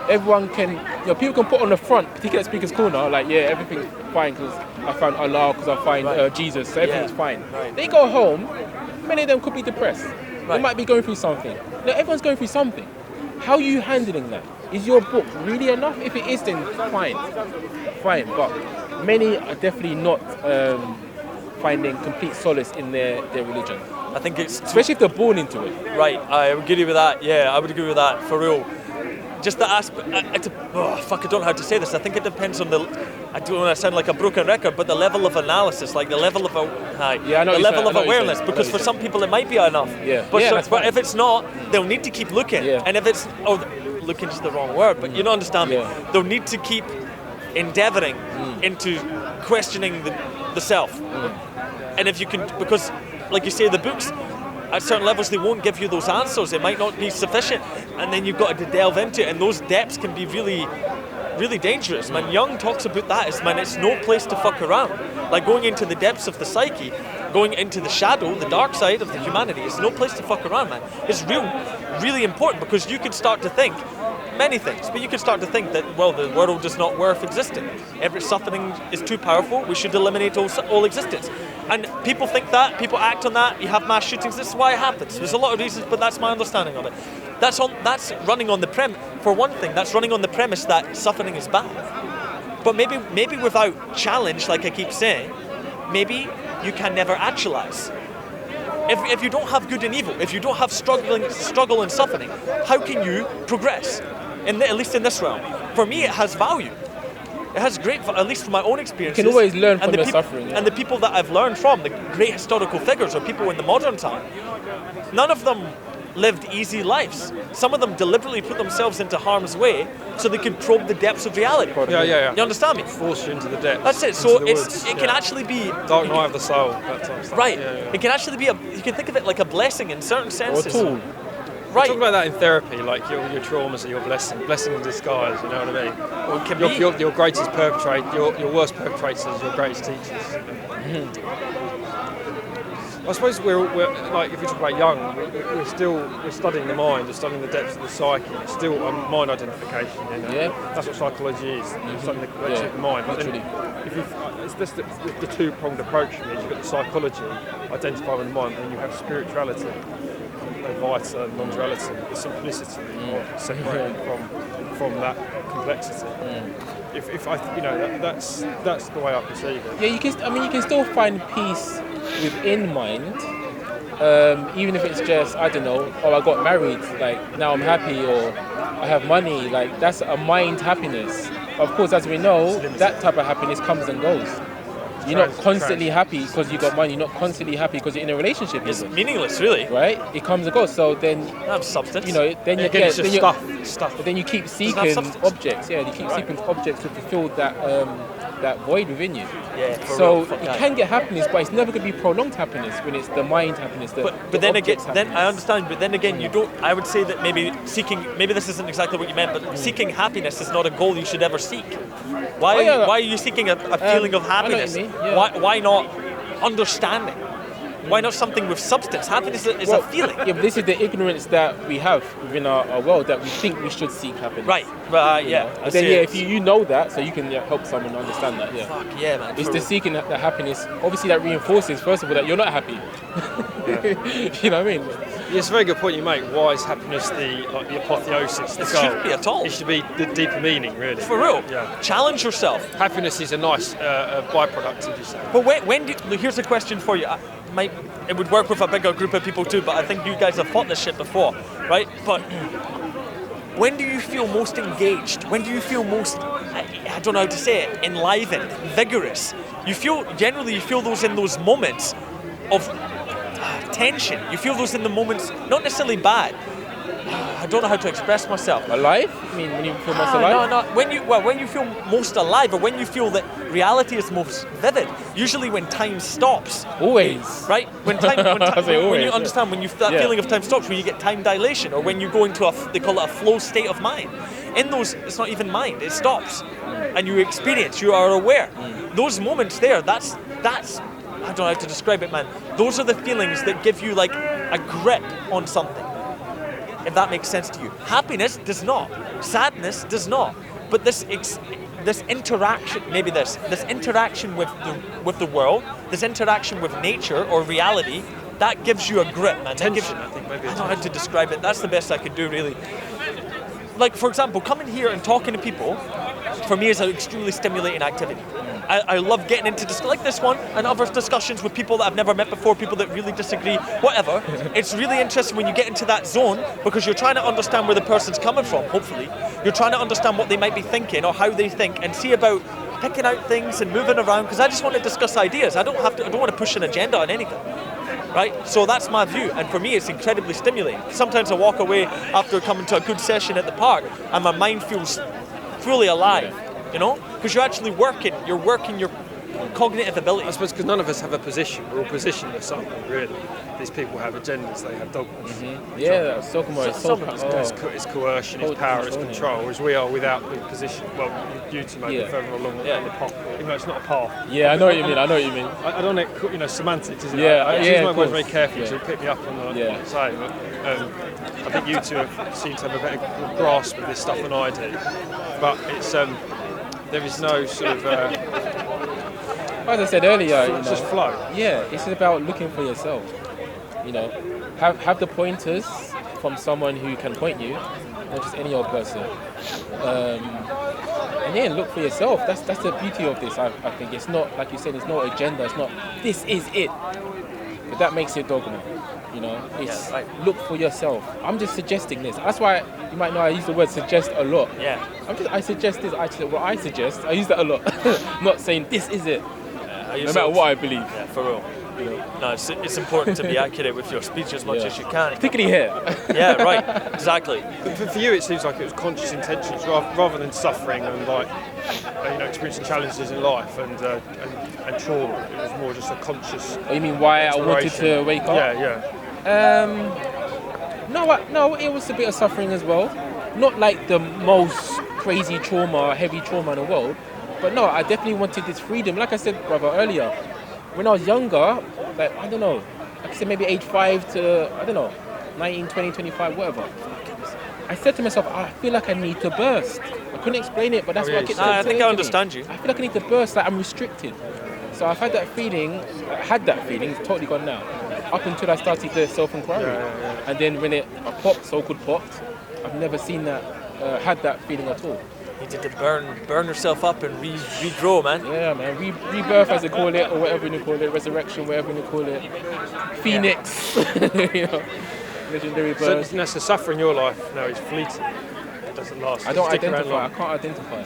everyone can, people can put on the front, particularly at Speaker's Corner, like, yeah, everything's fine because I found Allah, because I find Jesus, so everything's fine. Right. They go home, many of them could be depressed. Right. They might be going through something. Now, everyone's going through something. How are you handling that? Is your book really enough? If it is, then fine. But many are definitely not finding complete solace in their religion. I think it's Especially if they're born into it. right. I would agree with that. Yeah, I would agree with that for real. Just the aspect. I don't know how to say this. I think it depends on the. I don't want to sound like a broken record, but the level of analysis, like the level of the level of awareness. Because for some people it might be enough. Yeah. But, That's but fine. if it's not, they'll need to keep looking. Yeah. And if it's looking's the wrong word, but you don't understand me. Yeah. They'll need to keep endeavouring into questioning the self. And if you can, because like you say, the books, at certain levels, they won't give you those answers. It might not be sufficient, and then you've got to delve into it, and those depths can be really, really dangerous. Man, Jung talks about that as, man, it's no place to fuck around. Like going into the depths of the psyche, going into the shadow, the dark side of the humanity, it's no place to fuck around, man. It's really important, because you can start to think many things, but you can start to think that, well, the world is not worth existing. Every suffering is too powerful. We should eliminate all existence. And people think that, people act on that, you have mass shootings, this is why it happens. There's a lot of reasons, but that's my understanding of it. That's running on the premise, for one thing, that's running on the premise that suffering is bad. But maybe without challenge, like I keep saying, maybe you can never actualize. If you don't have good and evil, if you don't have struggle and suffering, how can you progress? At least in this realm. For me, it has value. It has great, at least from my own experiences. You can always learn from and your suffering. And the people that I've learned from, the great historical figures or people in the modern time, none of them lived easy lives. Some of them deliberately put themselves into harm's way so they could probe the depths of reality. Yeah. You understand me? Force you into the depths. That's it. So it can actually be dark night of the soul. That type of stuff. right. Yeah. It can actually be you can think of it like a blessing in certain Or a senses. tool. Right. Talk about that in therapy, like your traumas are your blessing in disguise. You know what I mean? Well, it can be. Your greatest perpetrator, your worst perpetrators, your greatest teachers. I suppose we're like, if you talk about Jung, we're studying the mind, we're studying the depths of the psyche. It's still mind identification. You know? Yeah. That's what psychology is. You're studying the complexity of the mind. But then, it's just the two-pronged approach. You've got the psychology, identify with the mind, and you have spirituality. Vita, non-duality, the simplicity of separating from that complexity. If I, that's the way I perceive it. Yeah, you can still find peace within mind, even if it's just, I don't know, I got married, like now I'm happy, or I have money, like that's a mind happiness. Of course, as we know, that type of happiness comes and goes. You're not constantly happy because you got money. You're not constantly happy because you're in a relationship. It's meaningless, really. Right? It comes and goes. So then, Have substance. Then you Again, it's just stuff. But then you keep seeking objects. Yeah, you keep seeking objects to fulfill that void within you. Yeah. So you can get happiness, but it's never going to be prolonged happiness when it's the mind happiness. But then again, I understand. But then again, you don't. I would say that maybe this isn't exactly what you meant, but seeking happiness is not a goal you should ever seek. Why are you seeking a feeling of happiness? Yeah. Why not understanding? Why not something with substance? Happiness is a feeling. Yeah, but this is the ignorance that we have within our world, that we think we should seek happiness. Right. Yeah. But then if you know that, so you can help someone understand that. Yeah. Fuck yeah, man. It's the seeking the happiness. Obviously, that reinforces, first of all, that you're not happy. You know what I mean? Yeah, it's a very good point you make. Why is happiness the apotheosis? It shouldn't be at all. It should be the deeper meaning, really. For real. Yeah. Challenge yourself. Happiness is a nice byproduct, as you say. But here's a question for you. It would work with a bigger group of people too, but I think you guys have fought this shit before, right? But when do you feel most engaged? When do you feel most, I don't know how to say it, enlivened, vigorous? You feel those in those moments of tension. You feel those in the moments, not necessarily bad, I don't know how to express myself. Alive? I mean, when you feel most alive? No. When you feel most alive, or when you feel that reality is most vivid. Usually when time stops. Always. Right? When you understand, when that Yeah. feeling of time stops, when you get time dilation, or when you go into they call it a flow state of mind. In those, it's not even mind, it stops. And you experience, you are aware. Those moments there, that's, I don't know how to describe it, man. Those are the feelings that give you like a grip on something. If that makes sense to you. Happiness does not. Sadness does not. But this interaction, this interaction with the world, this interaction with nature or reality, that gives you a grip, man. Tension, I think, maybe. I don't know how to describe it. That's the best I could do, really. Like, for example, coming here and talking to people, for me, is an extremely stimulating activity. I love getting into like this one and other discussions with people that I've never met before, people that really disagree, whatever. It's really interesting when you get into that zone because you're trying to understand where the person's coming from, hopefully. You're trying to understand what they might be thinking or how they think and see about picking out things and moving around because I just want to discuss ideas. I don't want to push an agenda on anything. Right? So that's my view, and for me it's incredibly stimulating. Sometimes I walk away after coming to a good session at the park and my mind feels fully alive, you know? Because you're actually working your cognitive ability. I suppose because none of us have a position, we're all positioned with something, really. These people have agendas, they have dogmas. Yeah, dogma is so It's coercion, it's power, it's control, whereas we are without the position. Well, you two may be further along the path, even though it's not a path. Yeah, I know what you mean. I don't know, semantics, isn't it? Yeah, I use my words very carefully Yeah. to pick me up on what I'm saying. But, I think you two seem to have a better grasp of this stuff than I do. But it's there is no sort of as I said earlier, it's just flow. Yeah, it's about looking for yourself. You know, have the pointers from someone who can point you, not just any old person. And yeah, look for yourself. That's the beauty of this. I think it's not like you said. It's not agenda. It's not this is it. But that makes it dogma. You know, it's look for yourself. I'm just suggesting this. That's why you might know I use the word suggest a lot. Yeah. I suggest this. I suggest. I use that a lot. I'm not saying this is it. No matter what I believe. Yeah, for real. You know? No, it's important to be accurate with your speech as much as you can. Particularly here. Yeah, right. Exactly. For you, it seems like it was conscious intentions rather than suffering and like experiencing challenges in life and trauma. It was more just a conscious. Oh, you mean why I wanted to wake up? Yeah. No, it was a bit of suffering as well. Not like the most crazy trauma, heavy trauma in the world, but no, I definitely wanted this freedom. Like I said, brother, earlier, when I was younger, like, I don't know, like I said, maybe age 5 to, 19, 20, 25, whatever. I said to myself, I feel like I need to burst. I couldn't explain it, but that's what I kept saying. I think I understand you. I feel like I need to burst, like I'm restricted. So I've had that feeling, it's totally gone now, up until I started the self-inquiry. And then when it popped, so-called popped, I've never seen that, had that feeling at all. You need to burn yourself up and regrow, man. Yeah, man. Rebirth, as they call it, or whatever you call it, resurrection, whatever you call it, phoenix, legendary bird. So the suffering in your life now is fleeting. It doesn't last. I don't identify. I can't identify.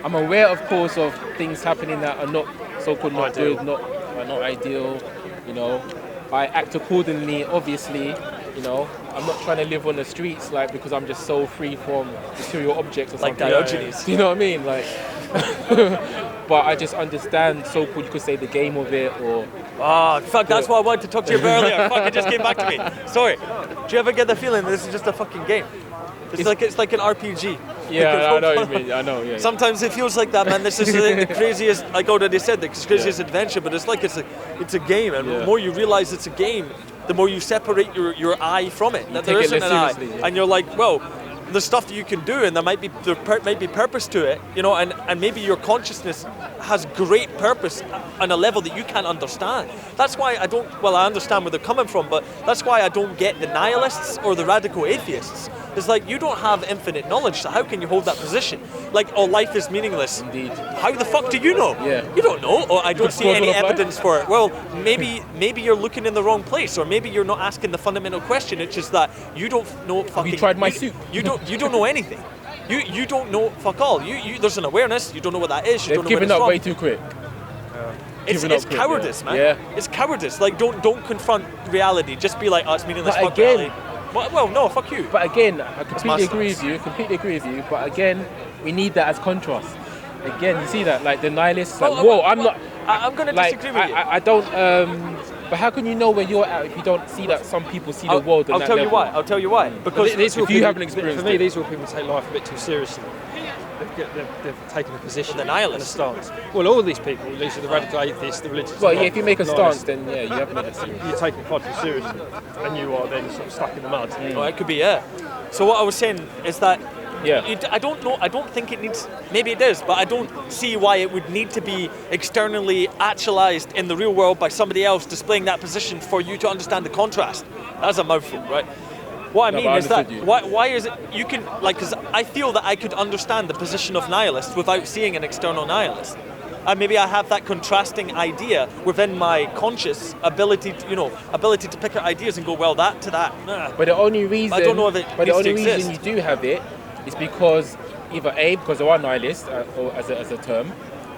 I'm aware, of course, of things happening that are not so-called not ideal. good, not ideal. You know, I act accordingly. Obviously, you know. I'm not trying to live on the streets because I'm just so free from material objects or something. Like Diogenes. Do you know what I mean? But I just understand so-called, you could say, the game of it or... Fuck, that's what I wanted to talk to you about earlier. Fuck, it just came back to me. Sorry. Do you ever get the feeling that this is just a fucking game? It's like an RPG. Yeah, I know what you mean. I know, yeah. Sometimes it feels like that, man. This is the craziest, like already said, the craziest adventure, but it's like it's a game, and the more you realize it's a game, the more you separate your I from it. That there isn't an I, and you're like, well, there's stuff that you can do, and there might be purpose to it, you know, and maybe your consciousness has great purpose on a level that you can't understand. That's why I understand where they're coming from, but that's why I don't get the nihilists or the radical atheists. It's like, you don't have infinite knowledge, so how can you hold that position? Like, oh, life is meaningless. Indeed. How the fuck do you know? Yeah. You don't know. Or I don't see any of life? evidence for it. Well, maybe you're looking in the wrong place, or maybe you're not asking the fundamental question. It's just that you don't know fucking... Have you tried my soup? You don't know anything. You don't know fuck all. There's an awareness. You don't know what that is. They've given up way too quick. It's cowardice, man. Yeah. It's cowardice. Like, don't confront reality. Just be like, oh, it's meaningless. But Fuck again, reality. Well, no, fuck you. But again, I completely agree stance. with you. Completely agree with you. But again, we need that as contrast. Again, you see that, like the nihilists, like, I'm going to like, disagree with you. I don't. But how can you know where you're at if you don't see that some people see the world? I'll tell you why. I'll tell you why. Because these if you haven't experienced for me, it. these are all people who take life a bit too seriously. They've taken a position, The nihilists. and a stance. Well, all these people, these are the radical atheists, the religious. Well, yeah, if you make a nihilists, stance, then yeah, you have made it serious. you're taking it far too seriously, and you are then sort of stuck in the mud. Oh, it could be, yeah. So what I was saying is that Yeah. I don't know. I don't think it needs. Maybe it is, but I don't see why it would need to be externally actualized in the real world by somebody else displaying that position for you to understand the contrast. That's a mouthful, right? What I No, mean but I is that understood you. why is it you can like because I feel that I could understand the position of nihilists without seeing an external nihilist. And maybe I have that contrasting idea within my conscious ability, ability to pick out ideas and go, well, that to that. Nah. But the only reason, I don't know if it but the needs to only reason exist. you do have it is because either A, because there are nihilists, or as a term,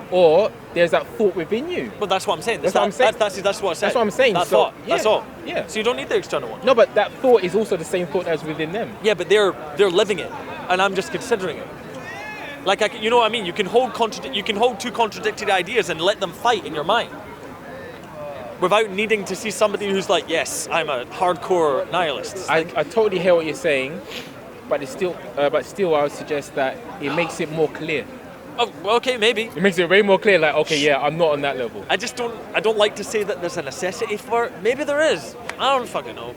or there's that thought within you. But that's what I'm saying. That's what I'm saying. That's what I said. That's what I'm saying. That So, thought. yeah, That's all. yeah. So you don't need the external one. No, but that thought is also the same thought as within them. Yeah, but they're living it, and I'm just considering it. Like you know what I mean? You can hold two contradictory ideas and let them fight in your mind, without needing to see somebody who's like, yes, I'm a hardcore nihilist. It's I like, totally hear what you're saying, but still, I would suggest that it makes it more clear. oh, well, okay, maybe. It makes it way more clear. Like, okay, yeah, I'm not on that level. I don't like to say that there's a necessity for it. Maybe there is. I don't fucking know.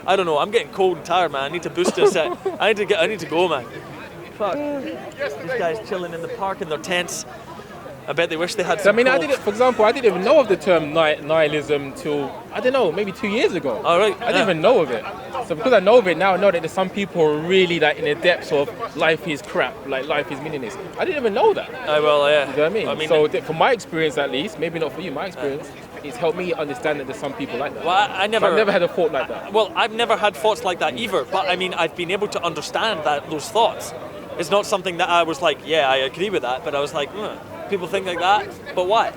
I don't know. I'm getting cold and tired, man. I need to boost this. I need to go, man. Fuck. These guys chilling in the park in their tents. I bet they wish they had So, I some mean, cold. for example, I didn't even know of the term nihilism till, I don't know, maybe 2 years ago. All right. I didn't even know of it. So because I know of it now, I know that there's some people who are really like in the depths of life is crap, like life is meaningless. I didn't even know that. Well, yeah. You know what I mean? So, So from my experience at least, maybe not for you, my experience, it's helped me understand that there's some people like that. well, I've never had a thought like that. Well, I've never had thoughts like that either, but I mean, I've been able to understand those thoughts. It's not something that I was like, yeah, I agree with that, but I was like, people think like that, but why?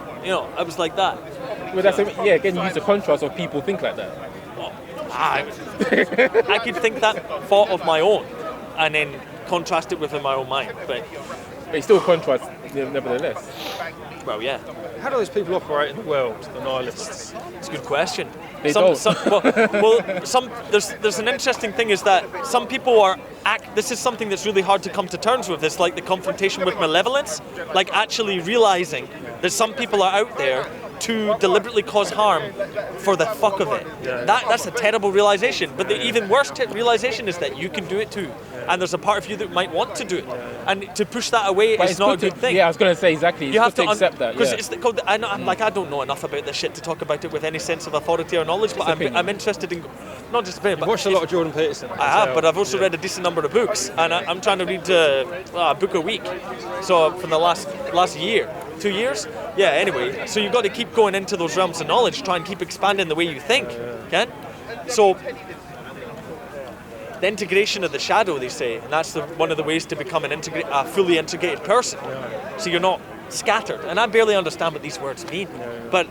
I was like that. Well, again, you use the contrast of people think like that. I could think that thought of my own, and then contrast it within my own mind. But But it's still contrast, nevertheless. well, yeah, How do those people operate in the world, the nihilists? it's a good question. They don't. There's an interesting thing is that some people this is something that's really hard to come to terms with. It's like the confrontation with malevolence, like actually realizing that some people are out there to deliberately cause harm for the fuck of it. That's a terrible realization. But the even worse realization is that you can do it too, and there's a part of you that might want to do it, and to push that away But is it's not a good good thing. Yeah, I was going to say exactly. It's You have good to to accept that. because Yeah. it's called. I don't know enough about this shit to talk about it with any sense of authority or knowledge. But opinion. I'm interested in not just opinion, I've but watched a lot of Jordan Peterson. I have, but I've also read a decent number of books, and I'm trying to read a book a week. So from the last year, 2 years, yeah. Anyway, so you've got to keep going into those realms of knowledge, try and keep expanding the way you think. Okay, so the integration of the shadow, they say, and that's one of the ways to become a fully integrated person. So you're not scattered, and I barely understand what these words mean, but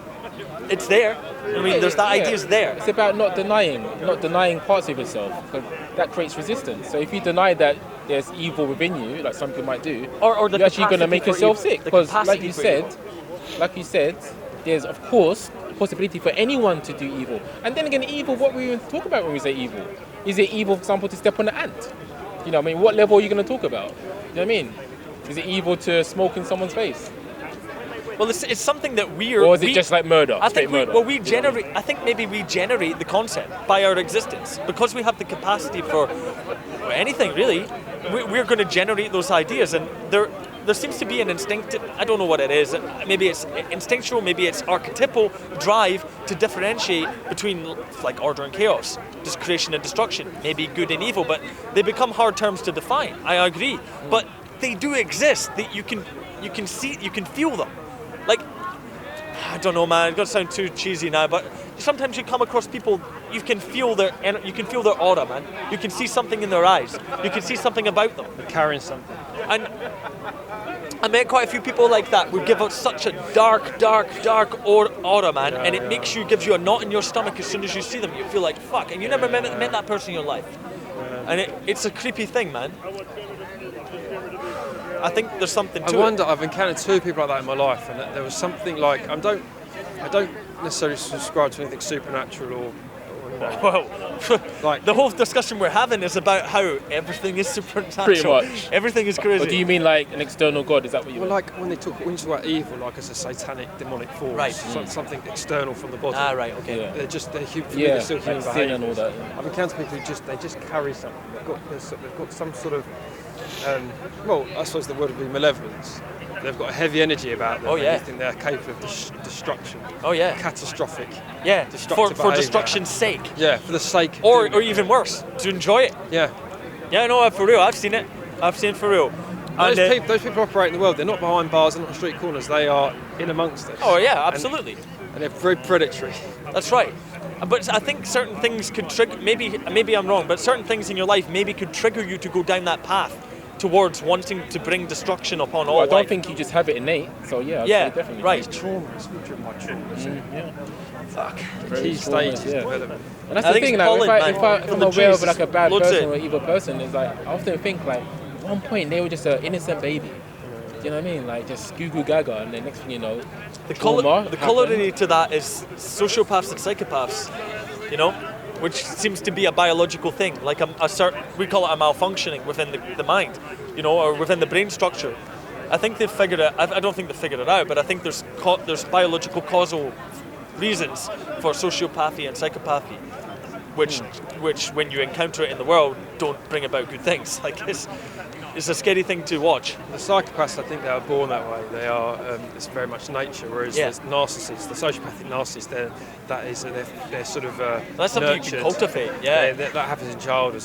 it's there. I mean, there's that idea's there. It's about not denying parts of yourself, because that creates resistance. So if you deny that there's evil within you, like some people might do, Or the you're actually going to capacity make for yourself evil. sick. The Because, capacity like you said, there's of course a possibility for anyone to do evil. And then again, evil. What we even talk about when we say evil? Is it evil, for example, to step on an ant? You know, what I mean, what level are you going to talk about? You know what I mean? Is it evil to smoke in someone's face? Well, it's something that Or is it just like murder? I straight think murder? we generate. I think maybe we generate the concept by our existence because we have the capacity for anything really. We're going to generate those ideas, and there seems to be an instinctive. I don't know what it is. Maybe it's instinctual. Maybe it's archetypal drive to differentiate between like order and chaos, just creation and destruction. Maybe good and evil, but they become hard terms to define. I agree, but they do exist. That you can see, you can feel them. Like, I don't know, man. It's gonna sound too cheesy now, but sometimes you come across people. You can feel their aura, man. You can see something in their eyes. You can see something about them. They're carrying something. And I met quite a few people like that who give out such a dark aura, man. And it gives you a knot in your stomach as soon as you see them. You feel like fuck, and you never met that person in your life. And it's a creepy thing, man. I think there's something to I wonder, I've encountered 2 people like that in my life, and there was something like, I don't necessarily subscribe to anything supernatural or Well, like the whole discussion we're having is about how everything is supernatural. Pretty much. Everything is crazy. Or do you mean like an external god? Is that what you well, mean? like when you talk about evil, like as a satanic, demonic force, Right. something external from the body. Ah, right, okay. Yeah. They're still human like sin and all behaviours. that. Yeah. I've encountered people who just carry something. They've got some sort of, well, I suppose the word would be malevolence. They've got a heavy energy about them. Oh, yeah. And you think they're capable of destruction. Oh yeah. Catastrophic. Yeah. Destructive For behaviour. destruction's sake. Yeah, for the sake of Or doing it. even worse, to enjoy it. Yeah. Yeah, no, for real. I've seen it. I've seen it for real. Those people operate in the world. They're not behind bars, they're not on street corners. They are in amongst us. Oh yeah, absolutely. And they're very predatory. That's right. But I think certain things could trigger. Maybe I'm wrong, but certain things in your life maybe could trigger you to go down that path towards wanting to bring destruction upon all Well, I don't life. think you just have it innate. So yeah, I'd Yeah, say definitely. right. Trauma. It's all driven by trauma. Yeah. Fuck. Very Key trauma, stages yeah. of development. And that's I the think thing, it's like, pollen, man. if I'm The aware of juice like a bad loads person it. or evil person, it's like I often think like at one point they were just an innocent baby. Do you know what I mean? Like just goo goo gaga, and then next thing you know, The trauma corollary to that is sociopaths and psychopaths, you know, which seems to be a biological thing, like we call it a malfunctioning within the mind, you know, or within the brain structure. I think they've figured it. I don't think they've figured it out, but I think there's biological reasons for sociopathy and psychopathy, which when you encounter it in the world, don't bring about good things. Like it's a scary thing to watch. The psychopaths, I think they are born that way. They are. It's very much nature. Whereas there's narcissists, the sociopathic narcissists, they're sort of That's something nurtured. you can cultivate. Yeah, That happens in childhood.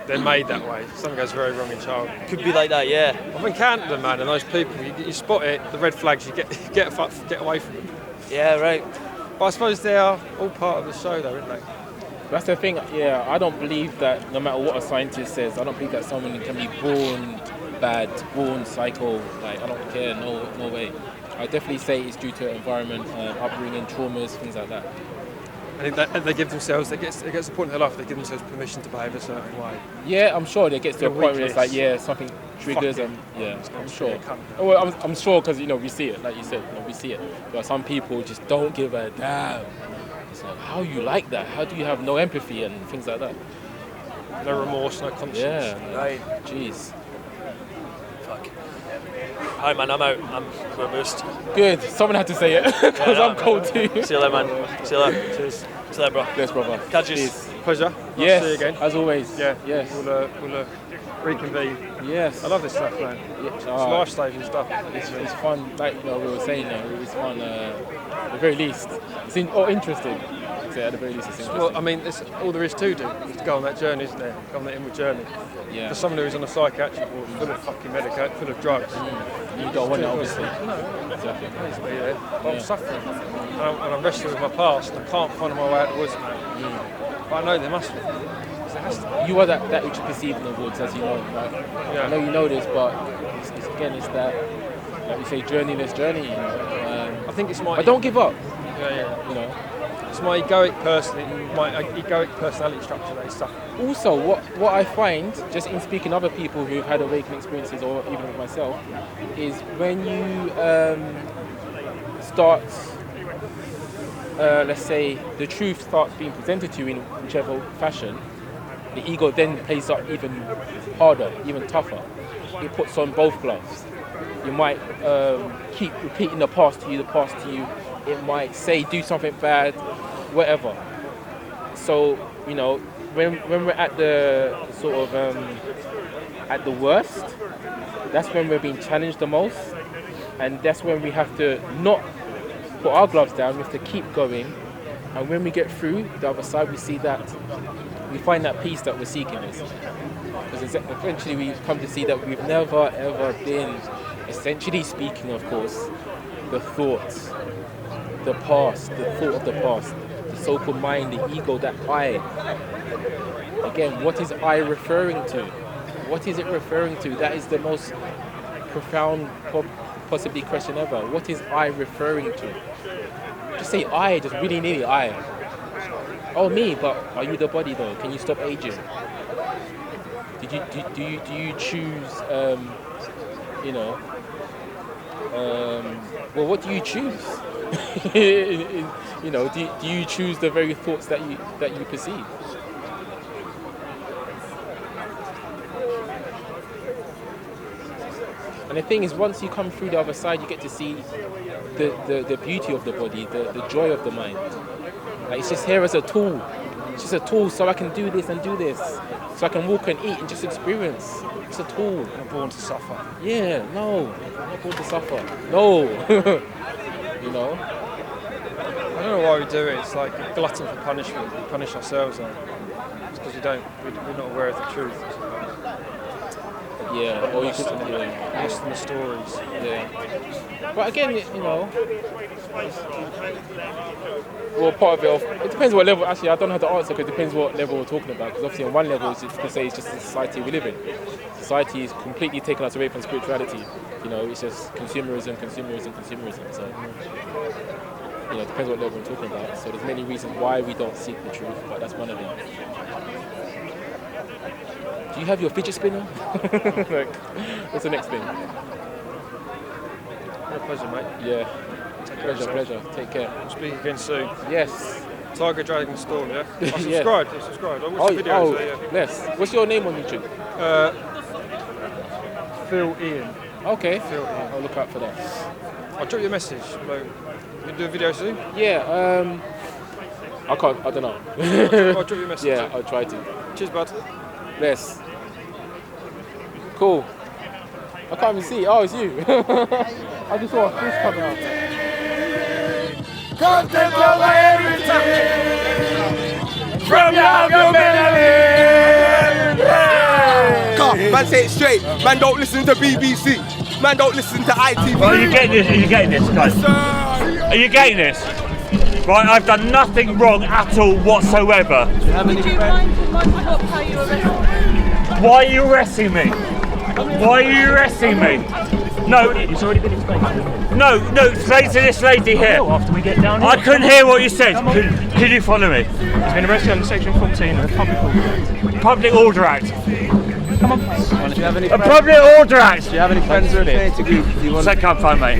They're made that way. Something goes very wrong in childhood. could be like that. Yeah. I've encountered them, man, and those people. You spot it, the red flags. You get away from them. Yeah. Right. But I suppose they are all part of the show, though, aren't they? That's the thing, yeah, I don't believe that no matter what a scientist says, I don't believe that someone can be born bad, born psycho, like I don't care, no way. I definitely say it's due to environment, upbringing, traumas, things like that. I think they give themselves, it gets to the point in their life they give themselves permission to behave a certain way. Yeah, I'm sure it gets to a Your point where it's like, weakness. something triggers Fuck it. and yeah, I'm Just sure. be a cunt. Oh, well, I'm sure because, we see it, like you said, we see it. But some people just don't give a damn. It's like, how you like that? How do you have no empathy and things like that? No remorse, no conscience. Yeah, Right. Jeez. Fuck. Alright, man. I'm out. We're boosted. Good, someone had to say it because Yeah, I'm cold too. See you later, man. See you later. Cheers. See you later, bro. Yes, brother. Catch you. Cheers. Pleasure. Nice Yes, to see you again. as always. Yeah. Yes. We'll reconvene. Yes. I love this stuff, man. Yeah. It's life-saving stuff. It's fun, like we were saying, it's fun. At the very least, it's interesting. So at the very least, it's interesting. Well, I mean, it's all there is to do is to go on that journey, isn't there? Go on that inward journey. yeah. For someone who's on a psychiatric ward full of fucking medication, full of drugs, You don't want it, obviously. no, Exactly. I need to be there. But Yeah. I'm suffering. And I'm wrestling with my past. I can't find my way out of the woods, man. But I know there must be. 'Cause there has to be. You are that which you perceive in the woods, as you know. Right? Yeah. I know you know this, but it's that, like we say, journeyless journey. I think it's my. But don't give up. Yeah. You know. It's my egoic personality structure that is suffering. Also, what I find, just in speaking to other people who've had awakening experiences, or even with myself, is when you start, let's say, the truth starts being presented to you in whichever fashion, the ego then plays up even harder, even tougher. It puts on both gloves. You might keep repeating the past to you. It might say, do something bad, whatever. So, when we're at the sort of at the worst, that's when we're being challenged the most, and that's when we have to not put our gloves down. We have to keep going, and when we get through the other side, we find that peace that we're seeking. Because eventually we come to see that we've never ever been, essentially speaking, of course, the thoughts, the past, the thought of the past, the so-called mind, the ego, that I. Again, what is I referring to? What is it referring to? That is the most profound, possibly question ever. What is I referring to? Just say I, just really nearly I. Oh, me, but are you the body though? Can you stop aging? do you choose well, what do you choose? Do you choose the very thoughts that you perceive? And the thing is, once you come through the other side, you get to see the beauty of the body, the joy of the mind. Like, it's just here as a tool. It's just a tool so I can do this and do this. So I can walk and eat and just experience. It's a tool. I'm not born to suffer. Yeah, no. I'm not born to suffer. No. You know? I don't know why we do it. It's like a glutton for punishment. We punish ourselves on it. It's because we're not aware of the truth. Yeah, or you lost could, lost in the stories. Yeah. But again, well, part of it depends what level. Actually, I don't know how to answer because it depends what level we're talking about. Because obviously, on one level, you could say it's just the society we live in. Society is completely taken us away from spirituality. It's just consumerism. So, it depends what level we're talking about. So there's many reasons why we don't seek the truth, but that's one of them. Do you have your fidget spinner? Like, what's the next thing? My pleasure, mate. Yeah. Pleasure. Take care. We'll speak again soon. Yes. Tiger Dragon Storm, yeah? I Yeah. subscribed. I watched the videos. So, yeah. Yes. What's your name on YouTube? Phil Ian. Okay. Phil Ian. I'll look out for that. I'll drop you a message. Like, you do a video soon? Yeah. I don't know. I'll drop you a message. Yeah, I'll try to. Cheers, bud. Yes. Cool. I can't even see. Oh, it's you. I just saw a fish coming out. Content over everything from your melody. Come, man, say it straight. Man, don't listen to BBC. Man, don't listen to ITV. Are you getting this? Are you getting this, guys? Yes, sir. Are you getting this? Right, I've done nothing wrong at all whatsoever. Would you mind reminding what how you arrested me? Why are you arresting me? Why are you arresting me? No, It's already been explained. no, explain to this lady here. After we get down here. I couldn't hear what you said. Could you follow me? He's been arrested under Section 14 of the Public Public Order Act. Order Act. Come on. A Public Order Act. Do you have any friends or anything? Say, come phone, mate.